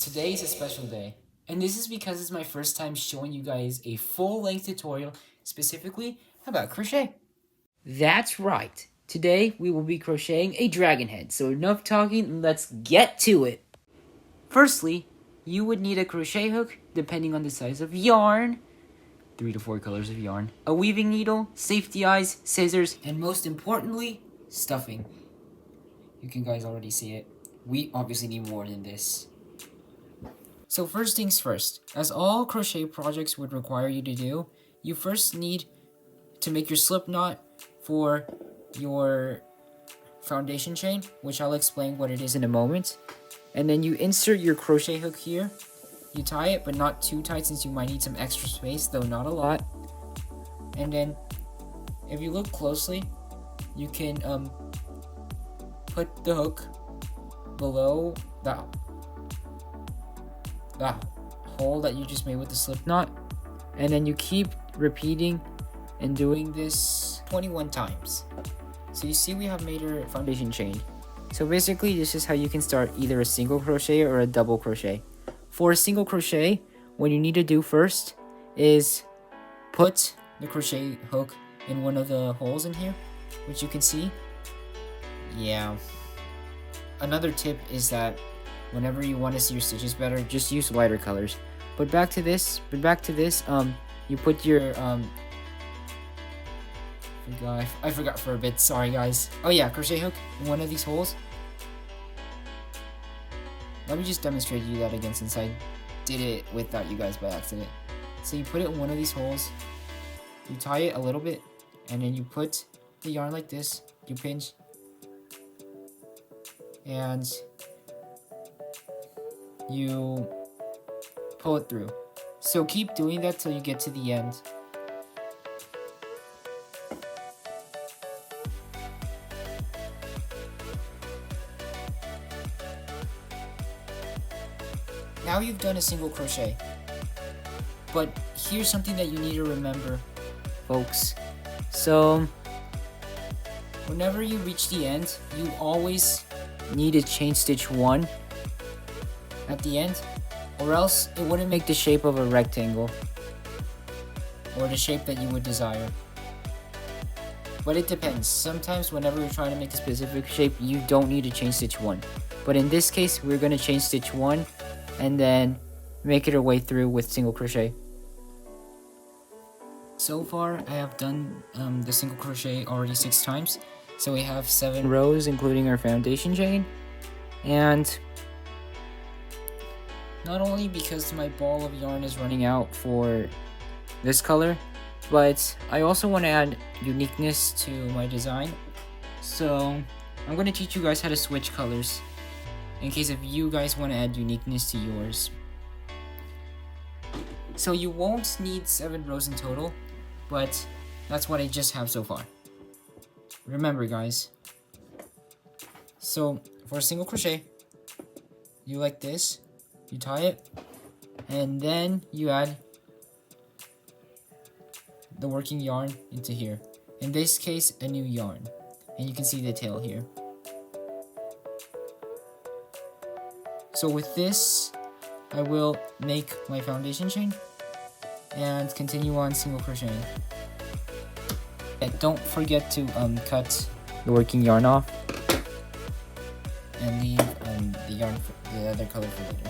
Today is a special day, and this is because it's my first time showing you guys a full-length tutorial specifically about crochet. That's right. Today we will be crocheting a dragon head, so enough talking, let's get to it. Firstly, you would need a crochet hook depending on the size of yarn, 3 to 4 colors of yarn, a weaving needle, safety eyes, scissors, and most importantly, stuffing. You can guys already see it. We obviously need more than this. So first things first, as all crochet projects would require you to do, you first need to make your slip knot for your foundation chain, which I'll explain what it is in a moment. And then you insert your crochet hook here. You tie it, but not too tight since you might need some extra space, though not a lot. And then, if you look closely, you can put the hook below the hole that you just made with the slip knot, and then you keep repeating and doing this 21 times. So you see we have made our foundation chain. So basically this is how you can start either a single crochet or a double crochet. For a single crochet, what you need to do first is put the crochet hook in one of the holes in here, which you can see. Yeah. Another tip is that whenever you want to see your stitches better, just use lighter colors. But back to this, you put your I forgot for a bit, sorry guys. Oh yeah, crochet hook in one of these holes. Let me just demonstrate to you that again since I did it without you guys by accident. So you put it in one of these holes, you tie it a little bit, and then you put the yarn like this, you pinch, and you pull it through. So keep doing that till you get to the end. Now you've done a single crochet. But here's something that you need to remember, folks. So whenever you reach the end, you always need to chain stitch 1 at the end, or else it wouldn't make the shape of a rectangle or the shape that you would desire. But it depends. Sometimes whenever you're trying to make a specific shape, you don't need to chain stitch 1. But in this case, we're going to chain stitch 1 and then make it our way through with single crochet. So far, I have done the single crochet already 6 times. So we have 7 rows, including our foundation chain. And not only because my ball of yarn is running out for this color, but I also want to add uniqueness to my design. So I'm going to teach you guys how to switch colors in case if you guys want to add uniqueness to yours. So you won't need 7 rows in total, but that's what I just have so far. Remember guys, so for a single crochet, you like this, you tie it, and then you add the working yarn into here. In this case, a new yarn, and you can see the tail here. So with this, I will make my foundation chain and continue on single crocheting. And don't forget to cut the working yarn off and leave the yarn for the other color for later.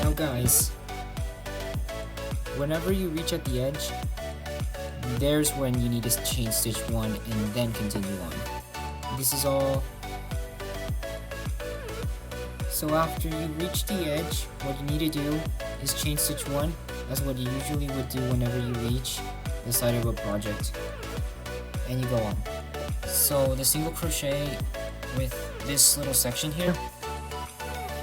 Now guys, whenever you reach at the edge, there's when you need to chain stitch 1 and then continue on. This is all. So after you reach the edge, what you need to do is chain stitch 1. That's what you usually would do whenever you reach the side of a project. And you go on. So the single crochet with this little section here,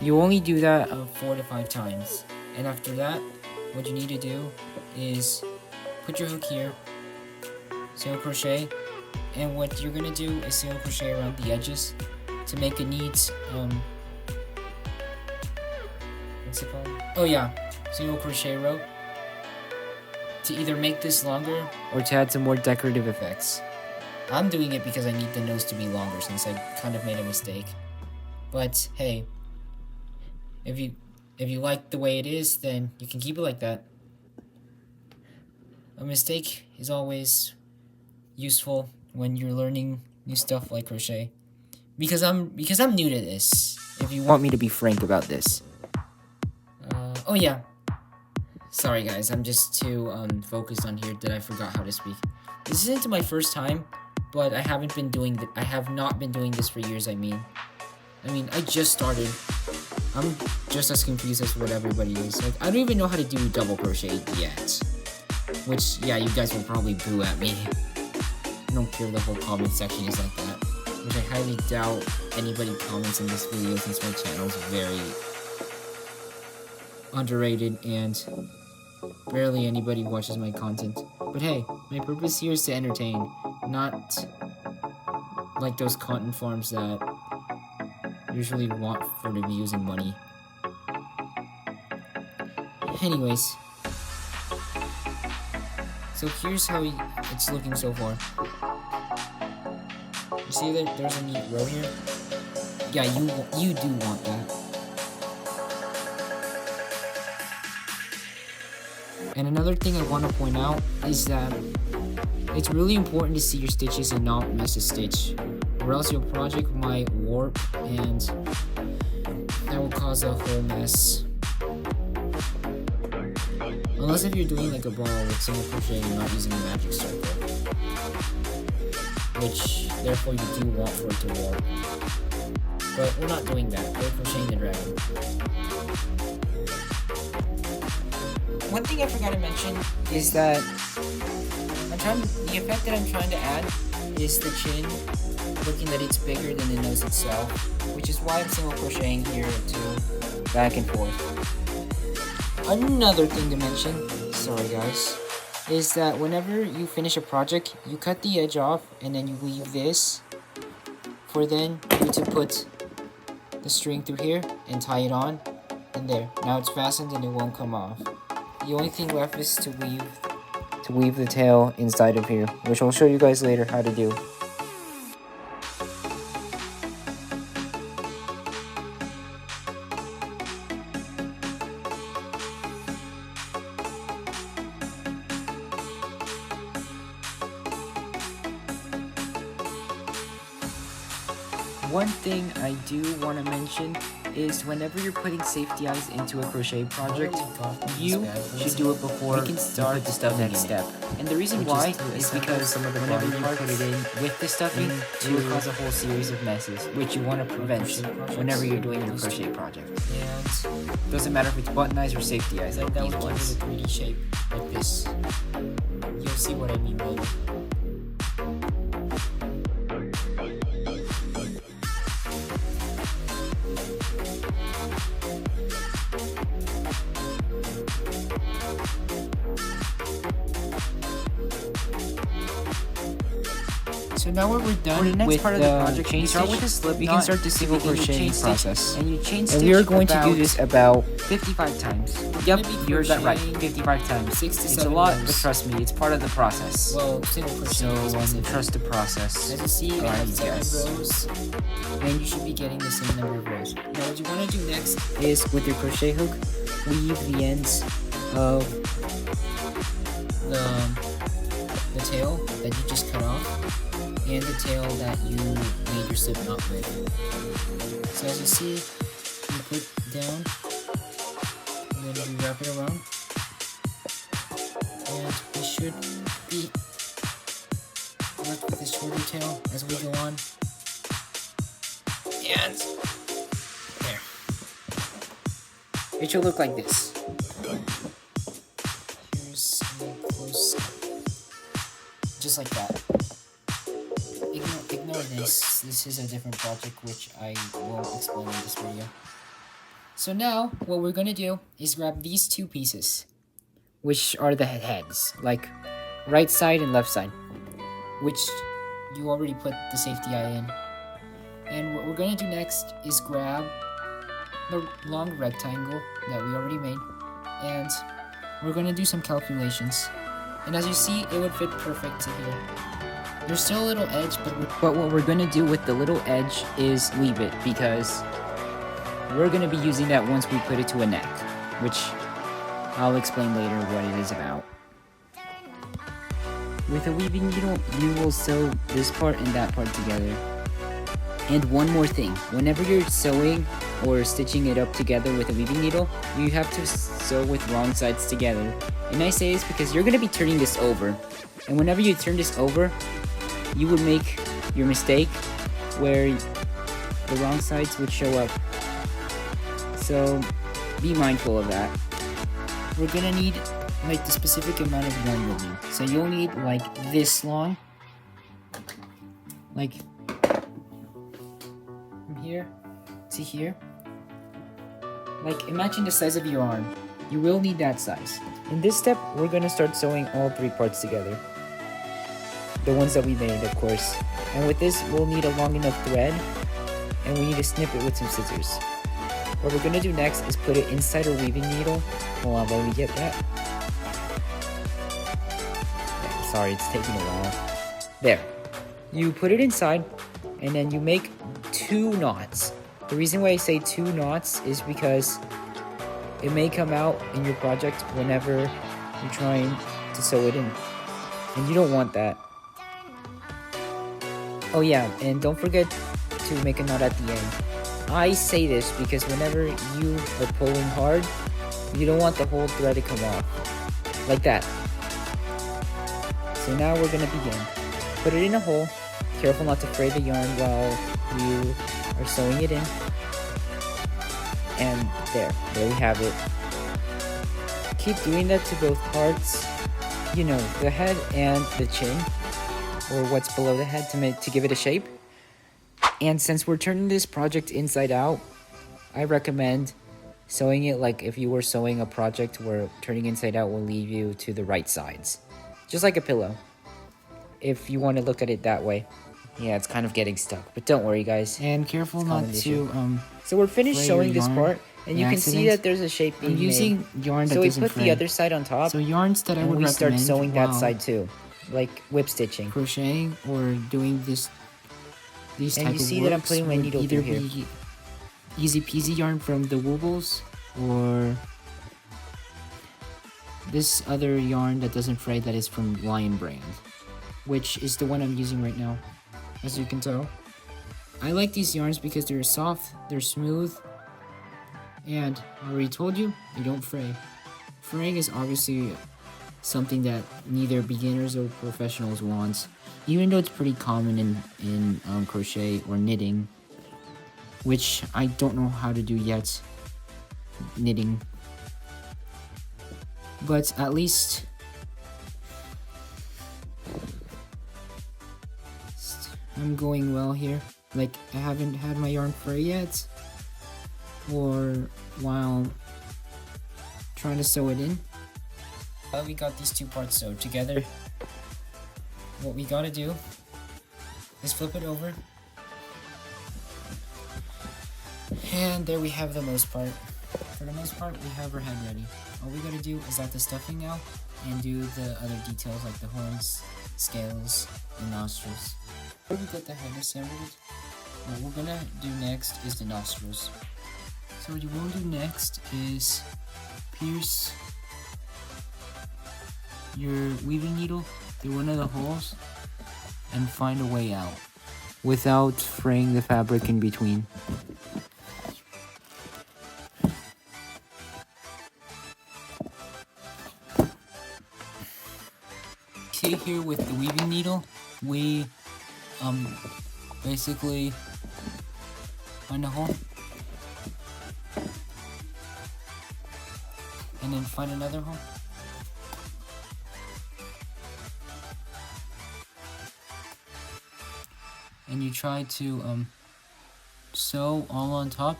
you only do that 4 to 5 times. And after that, what you need to do is put your hook here, single crochet, and what you're gonna do is single crochet around the edges to make a neat what's it called? Oh yeah, single crochet row. To either make this longer or to add some more decorative effects. I'm doing it because I need the nose to be longer since I kind of made a mistake. But hey, if you like the way it is, then you can keep it like that. A mistake is always useful when you're learning new stuff like crochet. Because I'm new to this. If you want me to be frank about this. Oh yeah. Sorry guys, I'm just too focused on here that I forgot how to speak. This isn't my first time, but I have not been doing this for years. I mean, I just started. I'm just as confused as what everybody is. Like, I don't even know how to do double crochet yet. Which, yeah, you guys will probably boo at me. I don't care, the whole comment section is like that. Which I highly doubt anybody comments in this video since my channel is very underrated and barely anybody watches my content. But hey, my purpose here is to entertain, not like those content farms that usually want for the views and money. Anyways, so here's how it's looking so far. You see that there's a neat row here? Yeah, you do want that. And another thing I want to point out is that it's really important to see your stitches and not miss a stitch, or else your project might warp and that will cause a whole mess. Unless if you're doing like a ball with single crochet and not using a magic circle, which therefore you do want for it to warp. But we're not doing that, we're crocheting the dragon. One thing I forgot to mention is that the effect that I'm trying to add is the chin, looking that it's bigger than the nose itself, which is why I'm single crocheting here too, back and forth. Another thing to mention, sorry guys, is that whenever you finish a project, you cut the edge off and then you leave this for then you to put the string through here and tie it on, and there. Now it's fastened and it won't come off. The only thing left is to weave the tail inside of here, which I'll show you guys later how to do. One thing I do want to mention is whenever you're putting safety eyes into a crochet project, you should do it before you put the next step. And the reason why is because whenever you put it in with the stuffing, it will cause a whole series of messes, which you want to prevent whenever you're doing your crochet project. And doesn't matter if it's button eyes or safety eyes, like these ones. That would give it a 3D shape like this. You'll see what I mean later. So now when we're done with part of the project, chain stitch, with a slip we can start the single crocheting process. And you chain stitch, and we are going to do this about 55 times. Yep, you heard that right, 55 times. 6 to 7 It's a lot, but trust me, it's part of the process. Well, single crochet. So trust the process. As you see, we have 7 rows, and you should be getting the same number of rows. Now what you want to do next is, with your crochet hook, weave the ends of the tail that you just cut off, and the tail that you made your slip knot with. So as you see, you put down, and then we wrap it around, and we should be left with a shorter tail as we go on. And there. It should look like this. Here's a close up. Just like that. Ignore this. This is a different project which I won't explain in this video. So now, what we're gonna do is grab these 2 pieces, which are the heads, like right side and left side, which you already put the safety eye in. And what we're gonna do next is grab the long rectangle that we already made, and we're gonna do some calculations. And as you see, it would fit perfect to here. There's still a little edge, but what we're gonna do with the little edge is leave it, because we're gonna be using that once we put it to a neck, which I'll explain later what it is about. With a weaving needle, you will sew this part and that part together. And one more thing, whenever you're sewing or stitching it up together with a weaving needle, you have to sew with wrong sides together. And I say this because you're going to be turning this over. And whenever you turn this over, you would make your mistake where the wrong sides would show up. So be mindful of that. We're going to need like the specific amount of yarn you'll need. So you'll need like this long, like from here to here. Like imagine the size of your arm. You will need that size. In this step, we're gonna start sewing all 3 parts together. The ones that we made, of course. And with this, we'll need a long enough thread, and we need to snip it with some scissors. What we're gonna do next is put it inside our weaving needle. Hold on, let me get that. Sorry, it's taking a while. There. You put it inside, and then you make 2 knots. The reason why I say 2 knots is because it may come out in your project whenever you're trying to sew it in. And you don't want that. Oh yeah, and don't forget to make a knot at the end. I say this because whenever you are pulling hard, you don't want the whole thread to come off. Like that. So now we're gonna begin. Put it in a hole. Careful not to fray the yarn while you are sewing it in. And there we have it. Keep doing that to both parts. You know, the head and the chin, or what's below the head to give it a shape. And since we're turning this project inside out, I recommend sewing it like if you were sewing a project where turning inside out will leave you to the right sides. Just like a pillow, if you want to look at it that way. Yeah, it's kind of getting stuck, but don't worry, guys. And careful not to, So we're finished sewing this part, and you can see that there's a shape being made. I'm using yarn that doesn't fray. So we put the other side on top. So yarns that I would recommend, we start sewing that side too, like whip stitching. Crocheting or doing these type of works. And you see that I'm putting my needle through here. Easy peasy yarn from the Woobles, or this other yarn that doesn't fray that is from Lion brand, which is the one I'm using right now, as you can tell. I like these yarns because they're soft, they're smooth, and I already told you, they don't fray. Fraying is obviously something that neither beginners or professionals want, even though it's pretty common in crochet or knitting, which I don't know how to do yet, knitting. But at least I'm going well here. Like, I haven't had my yarn fray yet, or while trying to sew it in. Well, we got these 2 parts sewed together. What we gotta do is flip it over. And there we have the most part. For the most part, we have our head ready. All we gotta do is add the stuffing now and do the other details like the horns, scales, and nostrils. Before we get the head assembled, what we're gonna do next is the nostrils. So what you want to do next is pierce your weaving needle through one of the holes and find a way out without fraying the fabric in between. See here with the weaving needle, we basically find a hole and then find another hole. And you try to sew all on top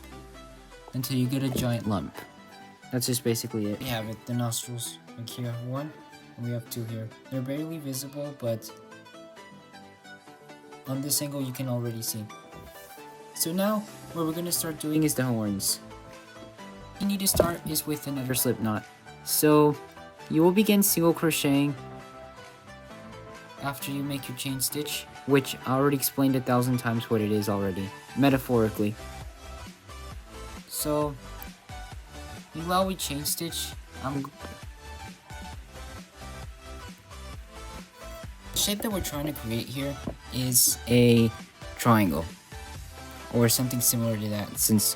until you get a giant lump. That's just basically it. We have it, the nostrils. Like here I have 1, and we have 2 here. They're barely visible, but on this angle you can already see. So now what we're gonna start doing is the horns. You need to start is with another slip knot. So you will begin single crocheting after you make your chain stitch, which I already explained 1,000 times what it is already, metaphorically. So while we chain stitch, the shape that we're trying to create here is a triangle, or something similar to that, since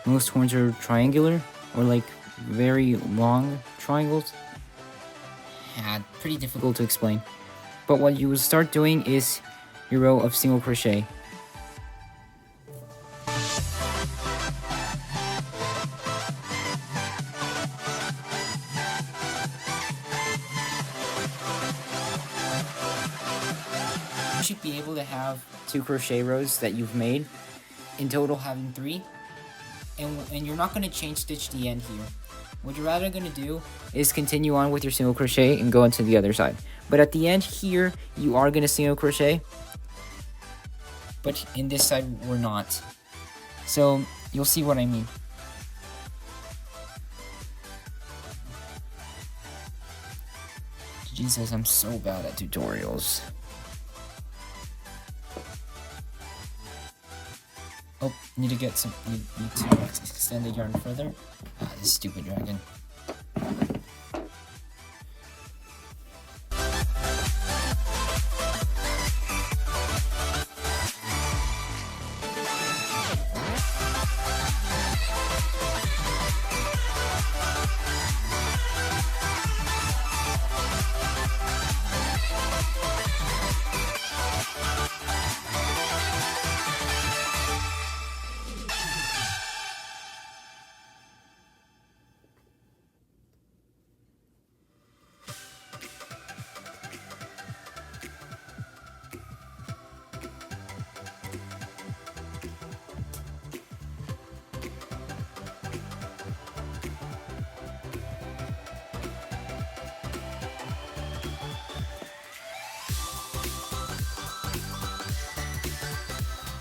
most horns are triangular, or like very long triangles. Yeah, pretty difficult to explain. But what you will start doing is your row of single crochet. You should be able to have 2 crochet rows that you've made, in total having 3. And you're not going to chain stitch the end here. What you're rather going to do is continue on with your single crochet and go into the other side. But at the end here, you are going to single crochet. But in this side, we're not. So you'll see what I mean. Jesus, I'm so bad at tutorials. Oh, need to get some, need to extend the yarn further. Ah, this stupid dragon.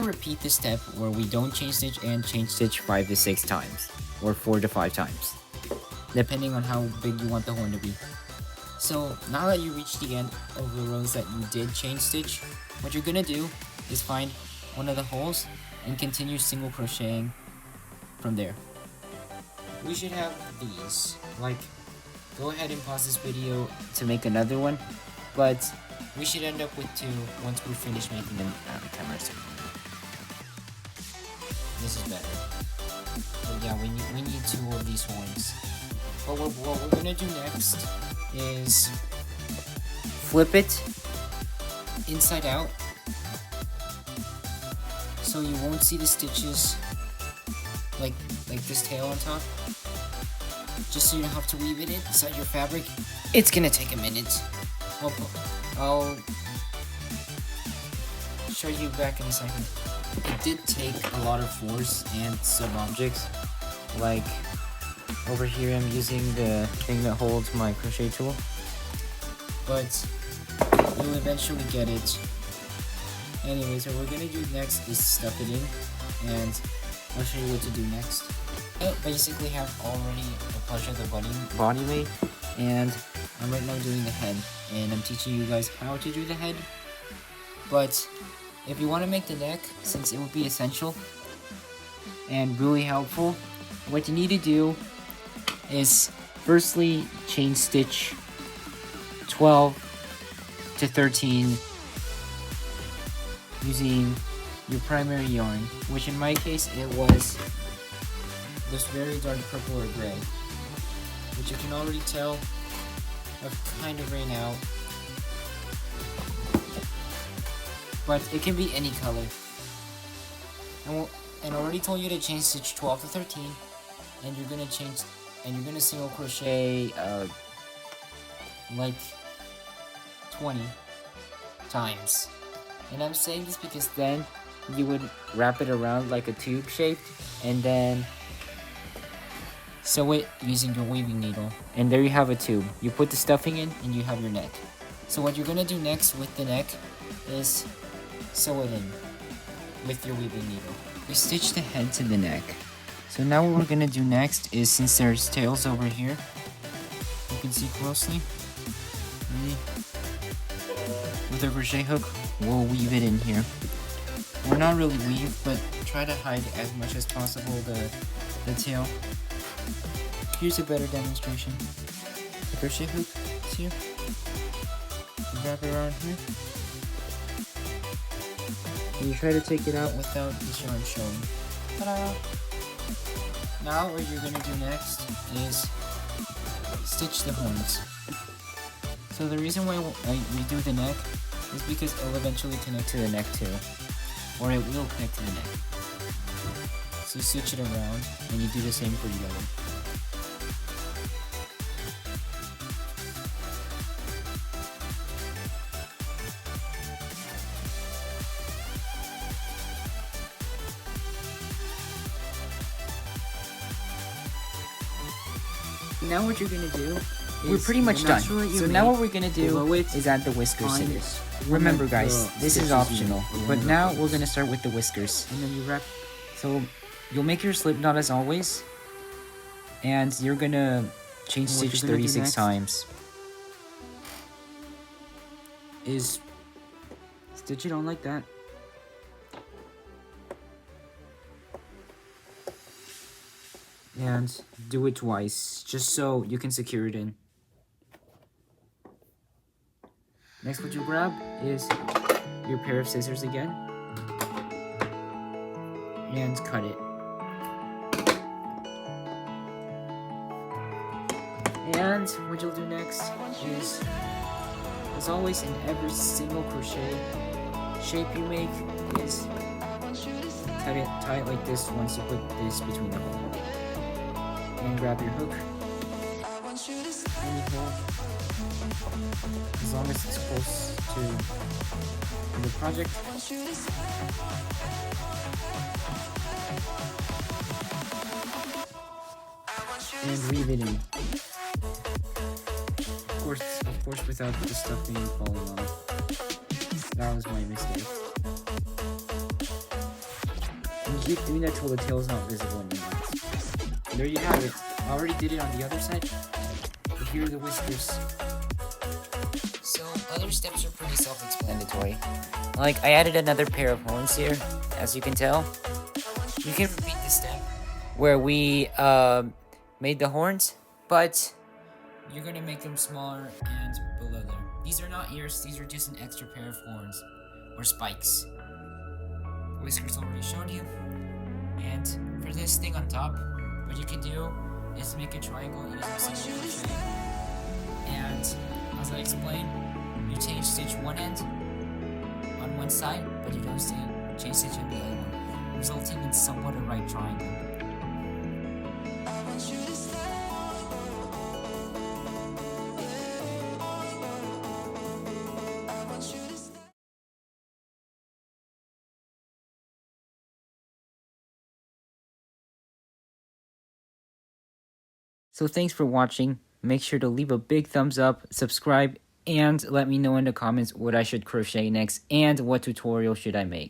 Repeat the step where we don't chain stitch and chain stitch 5 to 6 times, or 4 to 5 times, depending on how big you want the horn to be. So now that you reach the end of the rows that you did chain stitch, what you're gonna do is find one of the holes and continue single crocheting from there. We should have these. Like, go ahead and pause this video to make another one, but we should end up with 2 once we finish making them cameras. This is better. But yeah, we need 2 of these horns. But what we're gonna do next is flip it inside out, so you won't see the stitches like this tail on top. Just so you don't have to weave it inside your fabric. It's gonna take a minute. I'll show you back in a second. It did take a lot of force and some objects, like over here I'm using the thing that holds my crochet tool, but you'll eventually get it. Anyways, what we're gonna do next is stuff it in, and I'll show you what to do next. I basically have already a part of the body made, and I'm right now doing the head, and I'm teaching you guys how to do the head. But if you want to make the neck, since it would be essential and really helpful, what you need to do is firstly chain stitch 12 to 13 using your primary yarn, which in my case it was this very dark purple or gray, which you can already tell I've kind of ran out. But it can be any color. And I already told you to chain stitch 12 to 13, and you're gonna single crochet like 20 times. And I'm saying this because then you would wrap it around like a tube shaped, and then sew it using your weaving needle. And there you have a tube. You put the stuffing in, and you have your neck. So what you're gonna do next with the neck is sew it in with your weaving needle. We stitch the head to the neck, So now what we're gonna do next is, since there's tails over here, you can see closely, with a crochet hook, we'll weave it in here. We're not really weave, but try to hide as much as possible the tail. Here's a better demonstration. The crochet hook is here. You wrap it around here. And you try to take it out without the yarn showing. Ta-da! Now what you're gonna do next is stitch the horns. So the reason why I redo the neck is because it'll eventually connect to the neck too. Or it will connect to the neck. So stitch it around, and you do the same for the other. Now what you're gonna do is, we're pretty much done. Sure so now what we're gonna do is add the whiskers to this. Remember guys, this is optional, but now we're gonna start with the whiskers. And then you wrap. So you'll make your slip knot as always, and you're gonna change stitch 36 times. Is stitch it on like that. And do it twice, just so you can secure it in. Next, what you grab is your pair of scissors again, and cut it. And what you'll do next is, as always in every single crochet shape you make, is tie it like this once you put this between the hole. And grab your hook, any hole, as long as it's close to the project. And weave it in. Of course, without the stuff being falling off. That was my mistake. And keep doing that till the tail is not visible anymore. There you have it. I already did it on the other side, but here are the whiskers. So other steps are pretty self-explanatory. Like, I added another pair of horns here, as you can tell. You can repeat this step where we made the horns, but you're gonna make them smaller and below there. These are not ears, these are just an extra pair of horns, or spikes. The whiskers already showed you. And for this thing on top, what you can do is make a triangle using single crochet. And as I explained, you change stitch one end on one side, but you don't change stitch on the other one, resulting in somewhat a right triangle. So thanks for watching. Make sure to leave a big thumbs up, subscribe, and let me know in the comments what I should crochet next and what tutorial should I make.